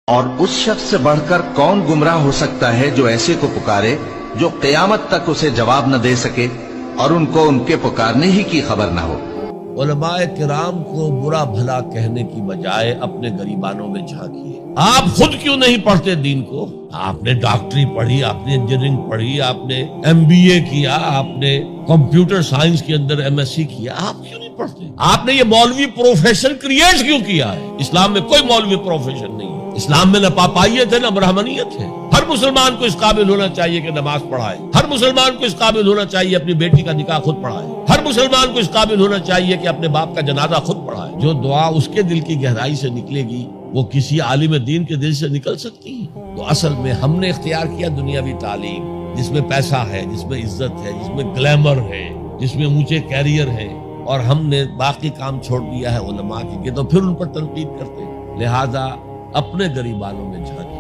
اور اس شخص سے بڑھ کر کون گمراہ ہو سکتا ہے جو ایسے کو پکارے جو قیامت تک اسے جواب نہ دے سکے اور ان کو ان کے پکارنے ہی کی خبر نہ ہو۔ علماء کرام کو برا بھلا کہنے کی بجائے اپنے گریبانوں میں جھانکیے۔ آپ خود کیوں نہیں پڑھتے دین کو؟ آپ نے ڈاکٹری پڑھی، آپ نے انجینئرنگ پڑھی، آپ نے MBA کیا، آپ نے کمپیوٹر سائنس کے اندر MSc کیا، آپ کیوں نہیں پڑھتے؟ آپ نے یہ مولوی پروفیشن کریٹ کیوں کیا ہے؟ اسلام میں کوئی مولوی پروفیشن نہیں ہے۔ اسلام میں نہ پاپائیت ہے نہ برہمنیت ہے۔ ہر مسلمان کو اس قابل ہونا چاہیے کہ نماز پڑھائے، ہر مسلمان کو اس قابل ہونا چاہیے اپنی بیٹی کا نکاح خود پڑھائے، ہر مسلمان کو اس قابل ہونا چاہیے کہ اپنے باپ کا جنازہ خود پڑھائے۔ جو دعا اس کے دل کی گہرائی سے نکلے گی وہ کسی عالم دین کے دل سے نکل سکتی ہے۔ تو اصل میں ہم نے اختیار کیا دنیاوی تعلیم، جس میں پیسہ ہے، جس میں عزت ہے، جس میں گلیمر ہے، جس میں اونچے کیریئر ہے، اور ہم نے باقی کام چھوڑ دیا ہے علماء کے، تو پھر ان پر تنقید کرتے ہیں۔ لہذا اپنے گریبانوں میں جھانکیں۔